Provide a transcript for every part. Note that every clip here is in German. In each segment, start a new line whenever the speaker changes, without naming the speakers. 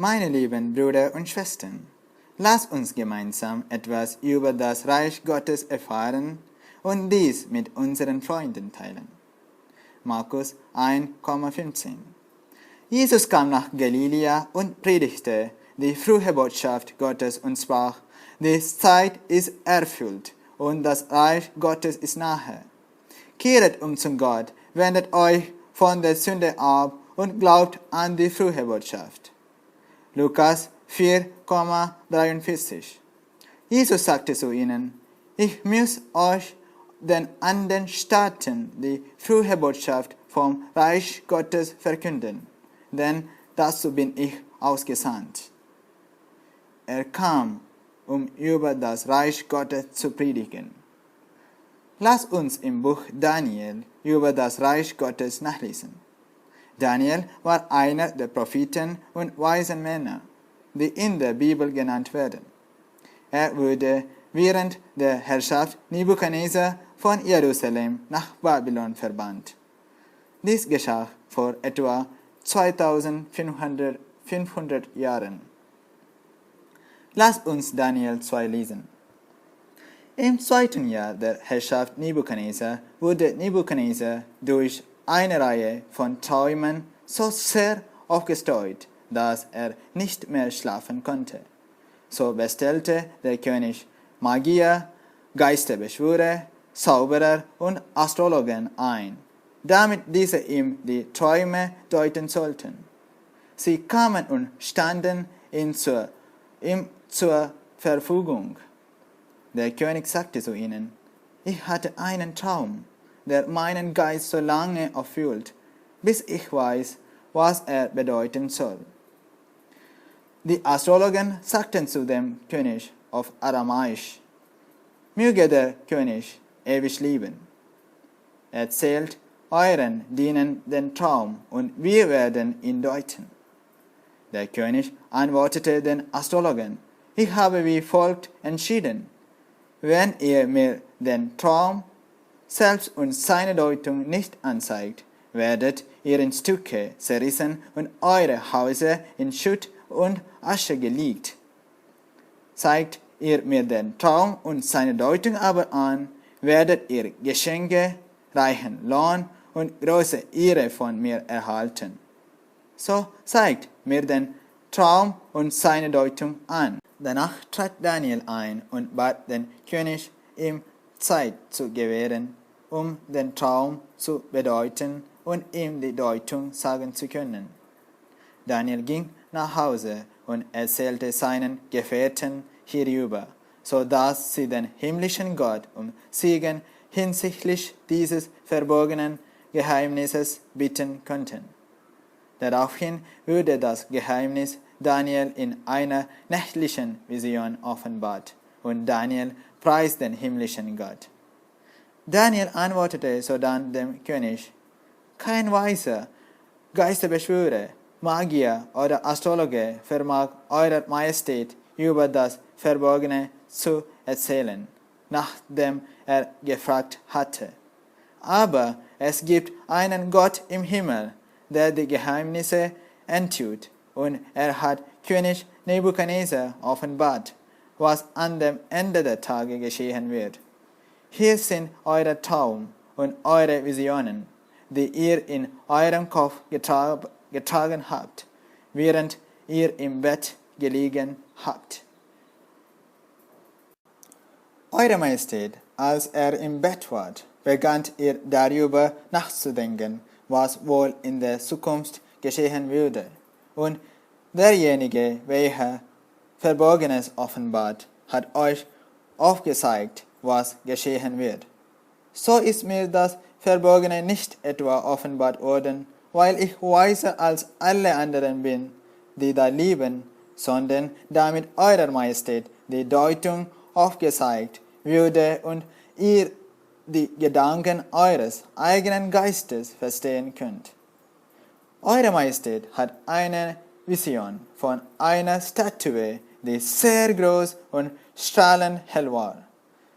Meine lieben Brüder und Schwestern, lasst uns gemeinsam etwas über das Reich Gottes erfahren und dies mit unseren Freunden teilen. Markus 1,15. Jesus kam nach Galiläa und predigte die frohe Botschaft Gottes und sprach: Die Zeit ist erfüllt und das Reich Gottes ist nahe. Kehret zu Gott, wendet euch von der Sünde ab und glaubt an die frohe Botschaft. Lukas 4,43. Jesus sagte zu ihnen: Ich muss euch den anderen Staaten die frohe Botschaft vom Reich Gottes verkünden, denn dazu bin ich ausgesandt. Er kam, um über das Reich Gottes zu predigen. Lasst uns im Buch Daniel über das Reich Gottes nachlesen. Daniel war einer der Propheten und weisen Männer, die in der Bibel genannt werden. Er wurde während der Herrschaft Nebukadnezar von Jerusalem nach Babylon verbannt. Dies geschah vor etwa 2500 Jahren. Lasst uns Daniel 2 lesen. Im 2. Jahr der Herrschaft Nebukadnezar wurde Nebukadnezar durch eine Reihe von Träumen so sehr aufgestaut, dass er nicht mehr schlafen konnte. So bestellte der König Magier, Geisterbeschwörer, Zauberer und Astrologen ein, damit diese ihm die Träume deuten sollten. Sie kamen und standen ihm zur Verfügung. Der König sagte zu ihnen: Ich hatte einen Traum, der meinen Geist so lange erfüllt, bis ich weiß, was er bedeuten soll. Die Astrologen sagten zu dem König auf Aramäisch: Möge der König ewig leben. Erzählt euren Dienern den Traum, und wir werden ihn deuten. Der König antwortete den Astrologen: Ich habe wie folgt entschieden: Wenn ihr mir den Traum selbst und seine Deutung nicht anzeigt, werdet ihr in Stücke zerrissen und eure Häuser in Schutt und Asche gelegt. Zeigt ihr mir den Traum und seine Deutung aber an, werdet ihr Geschenke, reichen Lohn und große Ehre von mir erhalten. So zeigt mir den Traum und seine Deutung an. Danach trat Daniel ein und bat den König, ihm Zeit zu gewähren, um den Traum zu bedeuten und ihm die Deutung sagen zu können. Daniel ging nach Hause und erzählte seinen Gefährten hierüber, so dass sie den himmlischen Gott um Segen hinsichtlich dieses verborgenen Geheimnisses bitten konnten. Daraufhin wurde das Geheimnis Daniel in einer nächtlichen Vision offenbart, und Daniel preist den himmlischen Gott. Daniel antwortete sodann dem König: Kein Weiser, Geisterbeschwörer, Magier oder Astrologe vermag Eurer Majestät über das Verborgene zu erzählen, nachdem er gefragt hatte. Aber es gibt einen Gott im Himmel, der die Geheimnisse enthüllt, und er hat König Nebukadnezar offenbart, was an dem Ende der Tage geschehen wird. Hier sind eure Traum und eure Visionen, die ihr in eurem Kopf getragen habt, während ihr im Bett gelegen habt. Eure Majestät, als er im Bett war, begann ihr darüber nachzudenken, was wohl in der Zukunft geschehen würde. Und derjenige, welcher Verborgenes offenbart, hat euch aufgezeigt, was geschehen wird. So ist mir das Verborgene nicht etwa offenbart worden, weil ich weiser als alle anderen bin, die da leben, sondern damit Eurer Majestät die Deutung aufgezeigt würde und ihr die Gedanken eures eigenen Geistes verstehen könnt. Eure Majestät hat eine Vision von einer Statue, die sehr groß und strahlend hell war.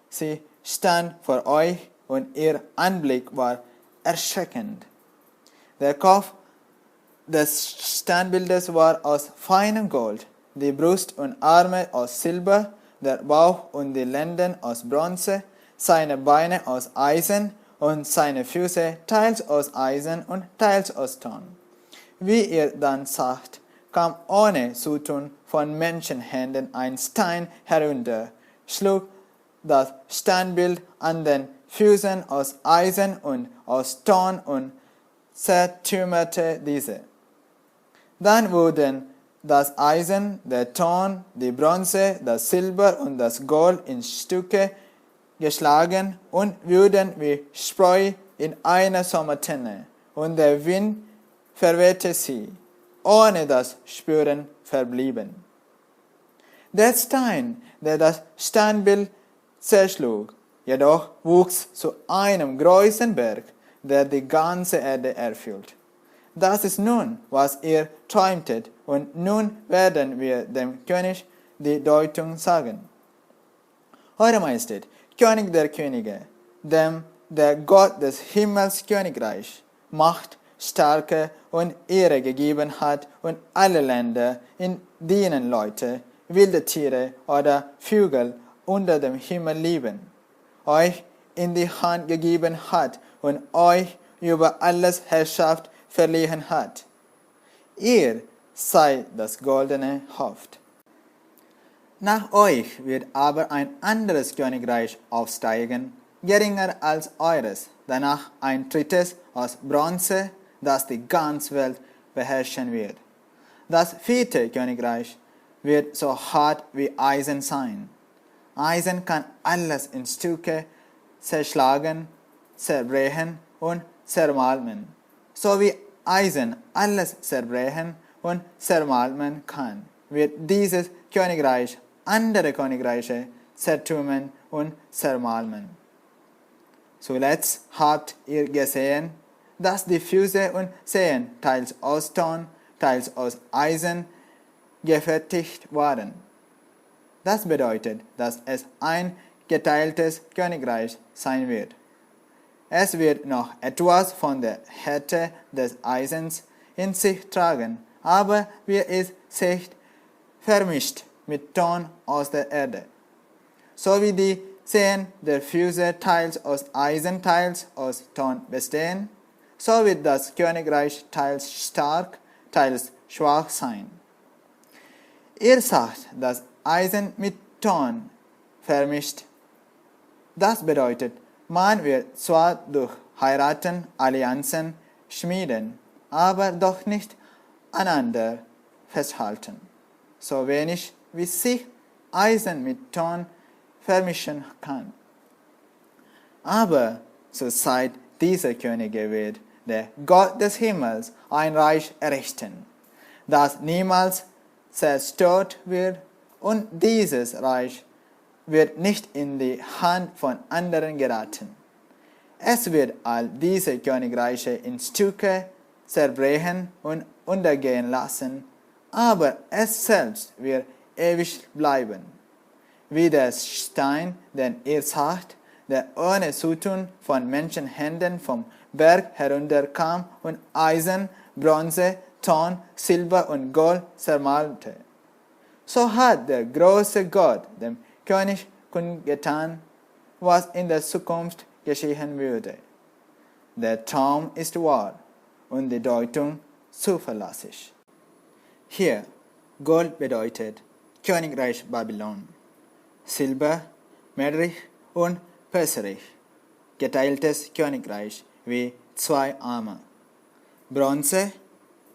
Sie stand vor euch und ihr Anblick war erschreckend. Der Kopf des Standbildes war aus feinem Gold, die Brust und Arme aus Silber, der Bauch und die Lenden aus Bronze, seine Beine aus Eisen und seine Füße teils aus Eisen und teils aus Ton. Wie ihr dann sagt, kam ohne Zutun von Menschenhänden ein Stein herunter, schlug das Standbild an den Füßen aus Eisen und aus Ton und zertrümmerte diese. Dann wurden das Eisen, der Ton, die Bronze, das Silber und das Gold in Stücke geschlagen und wurden wie Spreu in einer Sommertenne, und der Wind verwehte sie, ohne dass Spuren verblieben. Der Stein, der das Standbild zerschlug, jedoch wuchs zu einem großen Berg, der die ganze Erde erfüllt. Das ist nun, was ihr träumtet, und nun werden wir dem König die Deutung sagen. Eure Majestät, König der Könige, dem der Gott des Himmels Königreich Macht, Stärke und Ehre gegeben hat, und alle Länder, in denen Leute, wilde Tiere oder Vögel unter dem Himmel lieben, euch in die Hand gegeben hat und euch über alles Herrschaft verliehen hat. Ihr seid das goldene Haupt. Nach euch wird aber ein anderes Königreich aufsteigen, geringer als eures, danach ein drittes aus Bronze, das die ganze Welt beherrschen wird. Das vierte Königreich wird so hart wie Eisen sein. Eisen kann alles in Stücke zerschlagen, zerbrechen und zermalmen, so wie Eisen alles zerbrechen und zermalmen kann, wird dieses Königreich andere Königreiche zertrümmern und zermalmen. Zuletzt habt ihr gesehen, dass die Füße und Zehen teils aus Ton, teils aus Eisen gefertigt waren. Das bedeutet, dass es ein geteiltes Königreich sein wird. Es wird noch etwas von der Härte des Eisens in sich tragen, aber wie es sich vermischt mit Ton aus der Erde. So wie die Zehen der Füße teils aus Eisen, teils aus Ton bestehen, so wird das Königreich teils stark, teils schwach sein. Ihr sagt, dass Eisen mit Ton vermischt. Das bedeutet, man wird zwar durch Heiraten Allianzen schmieden, aber doch nicht aneinander festhalten, so wenig wie sich Eisen mit Ton vermischen kann. Aber zur Zeit dieser Könige wird der Gott des Himmels ein Reich errichten, das niemals zerstört wird, und dieses Reich wird nicht in die Hand von anderen geraten. Es wird all diese Königreiche in Stücke zerbrechen und untergehen lassen, aber es selbst wird ewig bleiben. Wie der Stein, den ihr sagt, der ohne Zutun von Menschenhänden vom Berg herunterkam und Eisen, Bronze, Ton, Silber und Gold zermalte. So hat der große Gott dem König kundgetan, was in der Zukunft geschehen würde. Der Traum ist wahr und die Deutung zuverlässig. Hier, Gold bedeutet Königreich Babylon, Silber, Medrich und Perserich, geteiltes Königreich wie zwei Arme, Bronze,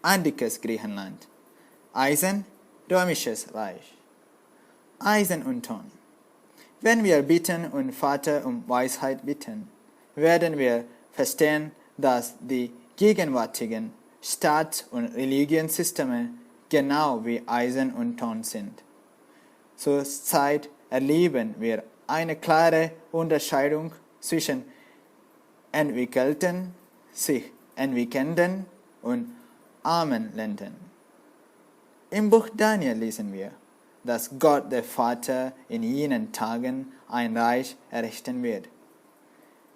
antikes Griechenland, Eisen, römisches Reich, Eisen und Ton. Wenn wir bitten und Vater um Weisheit bitten, werden wir verstehen, dass die gegenwärtigen Staats- und Religionssysteme genau wie Eisen und Ton sind. Zur Zeit erleben wir eine klare Unterscheidung zwischen entwickelten, sich entwickelnden und armen Ländern. Im Buch Daniel lesen wir, dass Gott der Vater in jenen Tagen ein Reich errichten wird.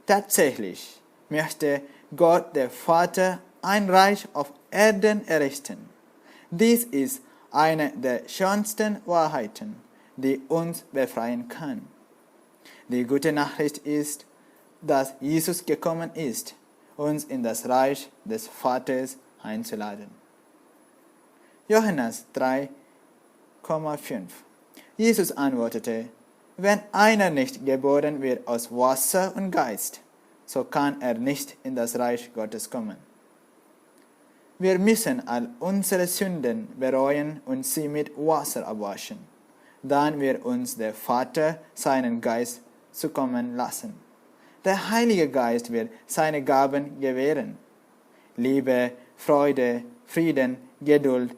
Tatsächlich möchte Gott der Vater ein Reich auf Erden errichten. Dies ist eine der schönsten Wahrheiten, die uns befreien kann. Die gute Nachricht ist, dass Jesus gekommen ist, uns in das Reich des Vaters einzuladen. Johannes 3,5 Jesus antwortete, wenn einer nicht geboren wird aus Wasser und Geist, so kann er nicht in das Reich Gottes kommen. Wir müssen all unsere Sünden bereuen und sie mit Wasser abwaschen. Dann wird uns der Vater seinen Geist zukommen lassen. Der Heilige Geist wird seine Gaben gewähren. Liebe, Freude, Frieden, Geduld,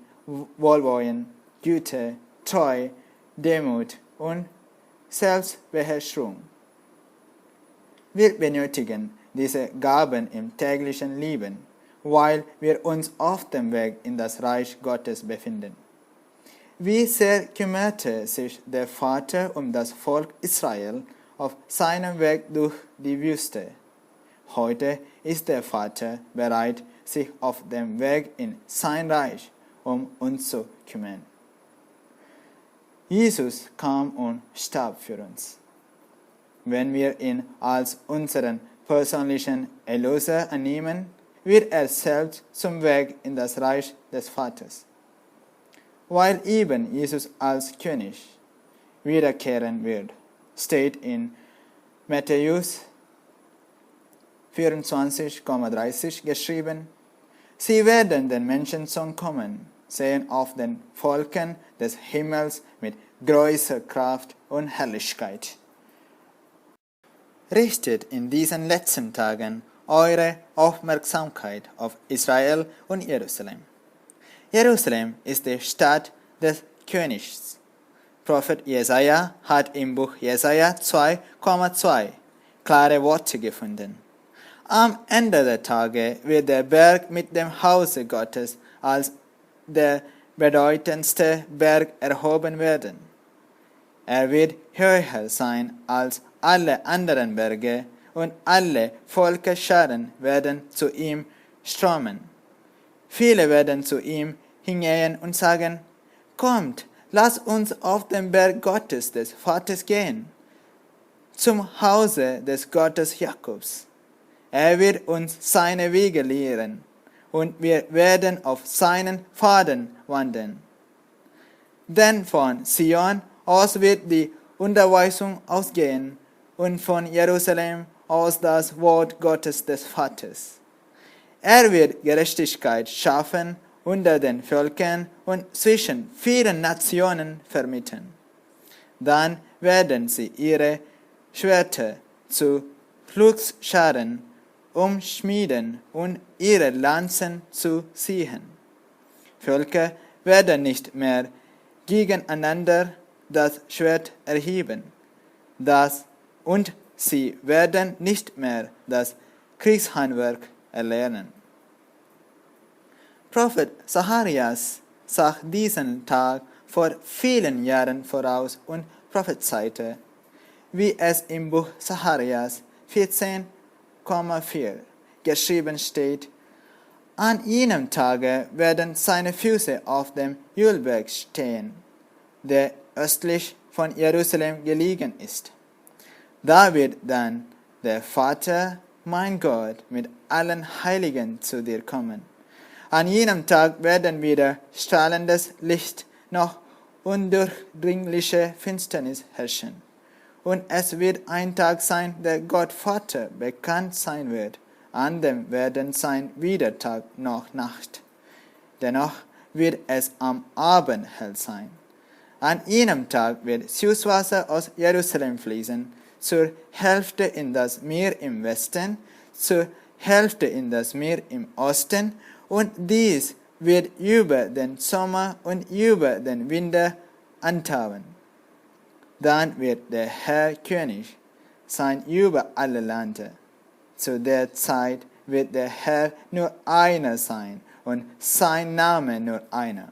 Wohlwollen, Güte, Treu, Demut und Selbstbeherrschung. Wir benötigen diese Gaben im täglichen Leben, weil wir uns auf dem Weg in das Reich Gottes befinden. Wie sehr kümmerte sich der Vater um das Volk Israel auf seinem Weg durch die Wüste. Heute ist der Vater bereit, sich auf dem Weg in sein Reich um uns zu kümmern. Jesus kam und starb für uns. Wenn wir ihn als unseren persönlichen Erlöser annehmen, wird er selbst zum Weg in das Reich des Vaters. Weil eben Jesus als König wiederkehren wird, steht in Matthäus 24,30 geschrieben, sie werden den Menschensohn kommen, sehen auf den Volken des Himmels mit größer Kraft und Herrlichkeit. Richtet in diesen letzten Tagen eure Aufmerksamkeit auf Israel und Jerusalem. Jerusalem ist die Stadt des Königs. Prophet Jesaja hat im Buch Jesaja 2,2 klare Worte gefunden. Am Ende der Tage wird der Berg mit dem Hause Gottes als der bedeutendste Berg erhoben werden. Er wird höher sein als alle anderen Berge und alle Völkerscharen werden zu ihm strömen. Viele werden zu ihm hingehen und sagen, kommt, lasst uns auf den Berg Gottes des Vaters gehen, zum Hause des Gottes Jakobs. Er wird uns seine Wege lehren und wir werden auf seinen Pfaden wandeln. Denn von Zion aus wird die Unterweisung ausgehen und von Jerusalem aus das Wort Gottes des Vaters. Er wird Gerechtigkeit schaffen unter den Völkern und zwischen vielen Nationen vermitteln. Dann werden sie ihre Schwerter zu Pflugscharen umschmieden und ihre Lanzen zu ziehen. Völker werden nicht mehr gegeneinander das Schwert erheben, und sie werden nicht mehr das Kriegshandwerk erlernen. Prophet Zacharias sah diesen Tag vor vielen Jahren voraus und prophezeite, wie es im Buch Zacharias 14,4 geschrieben steht, an jenem Tage werden seine Füße auf dem Julberg stehen, der östlich von Jerusalem gelegen ist. Da wird dann der Vater, mein Gott, mit allen Heiligen zu dir kommen. An jenem Tag werden weder strahlendes Licht noch undurchdringliche Finsternis herrschen. Und es wird ein Tag sein, der Gott Vater bekannt sein wird. An dem werden sein weder Tag noch Nacht. Dennoch wird es am Abend hell sein. An jenem Tag wird Süßwasser aus Jerusalem fließen, zur Hälfte in das Meer im Westen, zur Hälfte in das Meer im Osten, und dies wird über den Sommer und über den Winter antauen. Dann wird der Herr König sein über alle Lande. Zu der Zeit wird der Herr nur einer sein und sein Name nur einer.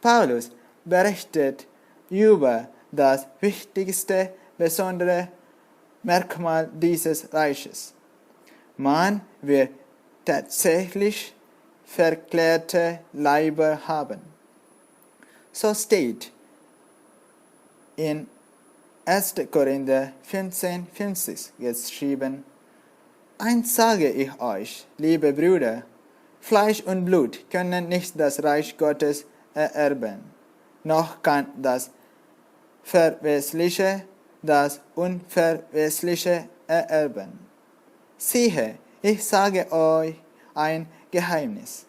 Paulus berichtet über das wichtigste, besondere Merkmal dieses Reiches. Man wird tatsächlich verklärte Leiber haben. So steht in 1. Korinther 15,50 geschrieben: Eins sage ich euch, liebe Brüder, Fleisch und Blut können nicht das Reich Gottes ererben, noch kann das Verwesliche das Unverwesliche ererben. Siehe, ich sage euch ein Geheimnis.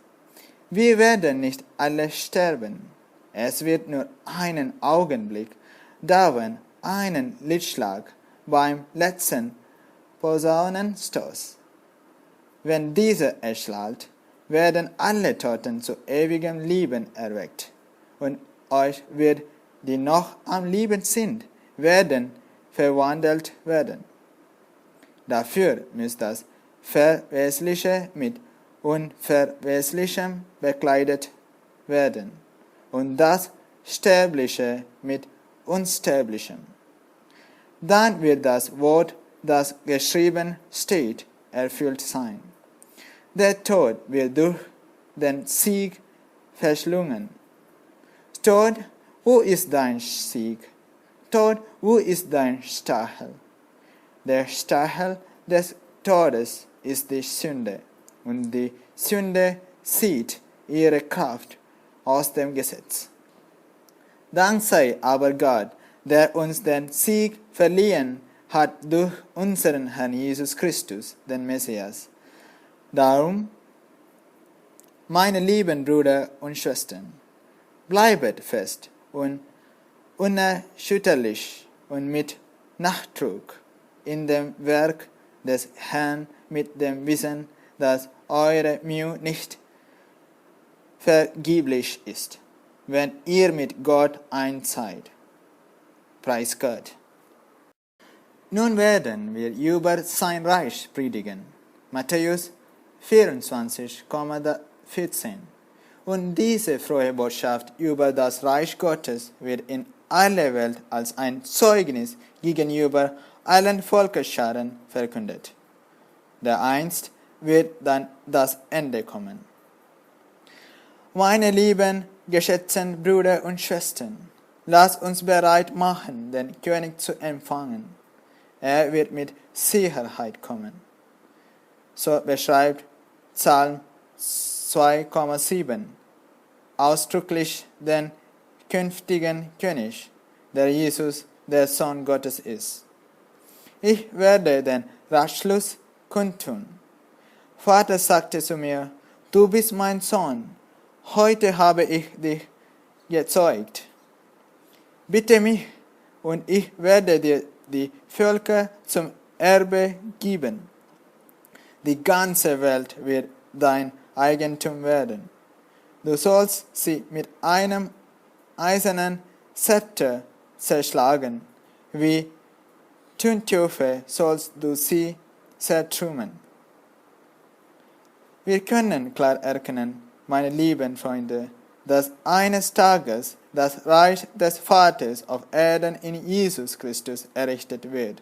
Wir werden nicht alle sterben. Es wird nur einen Augenblick dauern, einen Lichtschlag beim letzten Posaunenstoß. Wenn dieser erschallt, werden alle Toten zu ewigem Leben erweckt. Und euch wird, die noch am Leben sind, werden verwandelt werden. Dafür muss das Verwesliche mit Unverweslichem bekleidet werden und das Sterbliche mit Unsterblichem. Dann wird das Wort, das geschrieben steht, erfüllt sein. Der Tod wird durch den Sieg verschlungen. Tod, wo ist dein Sieg? Tod, wo ist dein Stachel? Der Stachel des Todes ist die Sünde, und die Sünde zieht ihre Kraft aus dem Gesetz. Dank sei aber Gott, der uns den Sieg verliehen hat durch unseren Herrn Jesus Christus, den Messias. Darum, meine lieben Brüder und Schwestern, bleibet fest und unerschütterlich und mit Nachdruck in dem Werk des Herrn mit dem Wissen, dass eure Mühe nicht vergeblich ist, wenn ihr mit Gott eins seid. Preis Gott. Nun werden wir über sein Reich predigen. Matthäus 24,14. Und diese frohe Botschaft über das Reich Gottes wird in aller Welt als ein Zeugnis gegenüber allen Völkerscharen verkündet. Dereinst wird dann das Ende kommen. Meine lieben, geschätzten Brüder und Schwestern, lasst uns bereit machen, den König zu empfangen. Er wird mit Sicherheit kommen. So beschreibt Psalm 2,7 ausdrücklich den künftigen König, der Jesus, der Sohn Gottes ist. Ich werde den Ratschluss kundtun. Vater sagte zu mir, du bist mein Sohn, heute habe ich dich gezeugt. Bitte mich, und ich werde dir die Völker zum Erbe geben. Die ganze Welt wird dein Eigentum werden. Du sollst sie mit einem eisernen Zepter zerschlagen, wie Tünntöpfe sollst du sie zertrümmern. Wir können klar erkennen, meine lieben Freunde, dass eines Tages das Reich des Vaters auf Erden in Jesus Christus errichtet wird.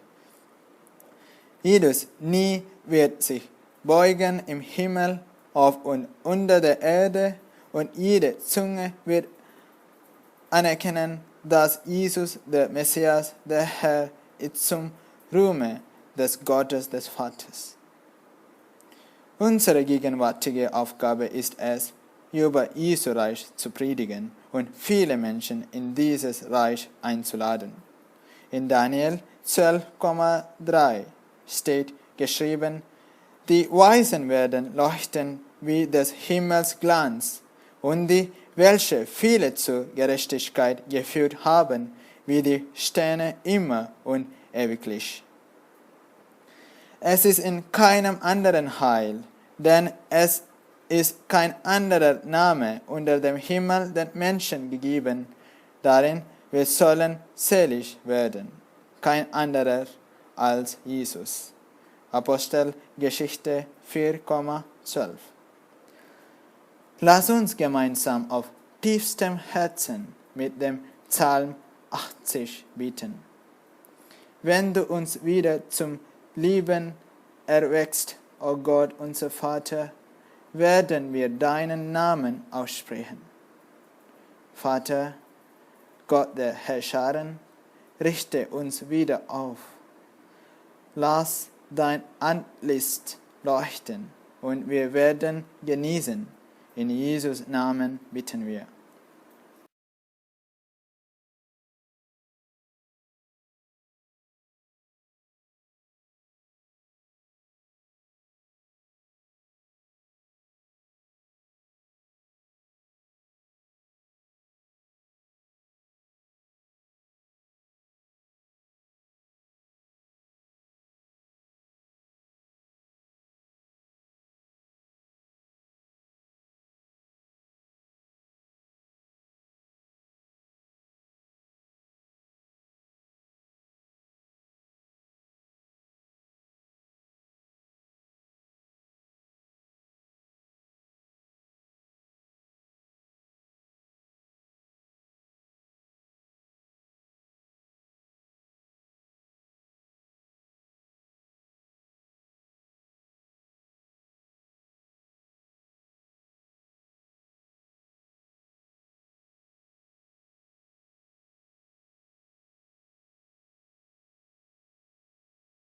Jedes Nie wird sich beugen im Himmel, auf und unter der Erde, und jede Zunge wird anerkennen, dass Jesus, der Messias, der Herr, ist zum Ruhme des Gottes des Vaters. Unsere gegenwärtige Aufgabe ist es, über Jesu Reich zu predigen und viele Menschen in dieses Reich einzuladen. In Daniel 12,3 steht geschrieben, die Weisen werden leuchten wie des Himmels Glanz, und die, welche viele zur Gerechtigkeit geführt haben, wie die Sterne immer und ewiglich. Es ist in keinem anderen Heil, denn es ist kein anderer Name unter dem Himmel den Menschen gegeben, darin wir sollen selig werden. Kein anderer als Jesus. Apostelgeschichte 4,12. Lass uns gemeinsam auf tiefstem Herzen mit dem Psalm 80 beten. Wenn du uns wieder zum Leben erweckst, o Gott, unser Vater, werden wir deinen Namen aussprechen. Vater, Gott der Herrscharen, richte uns wieder auf. Lass dein Antlitz leuchten und wir werden genießen. In Jesus Namen bitten wir.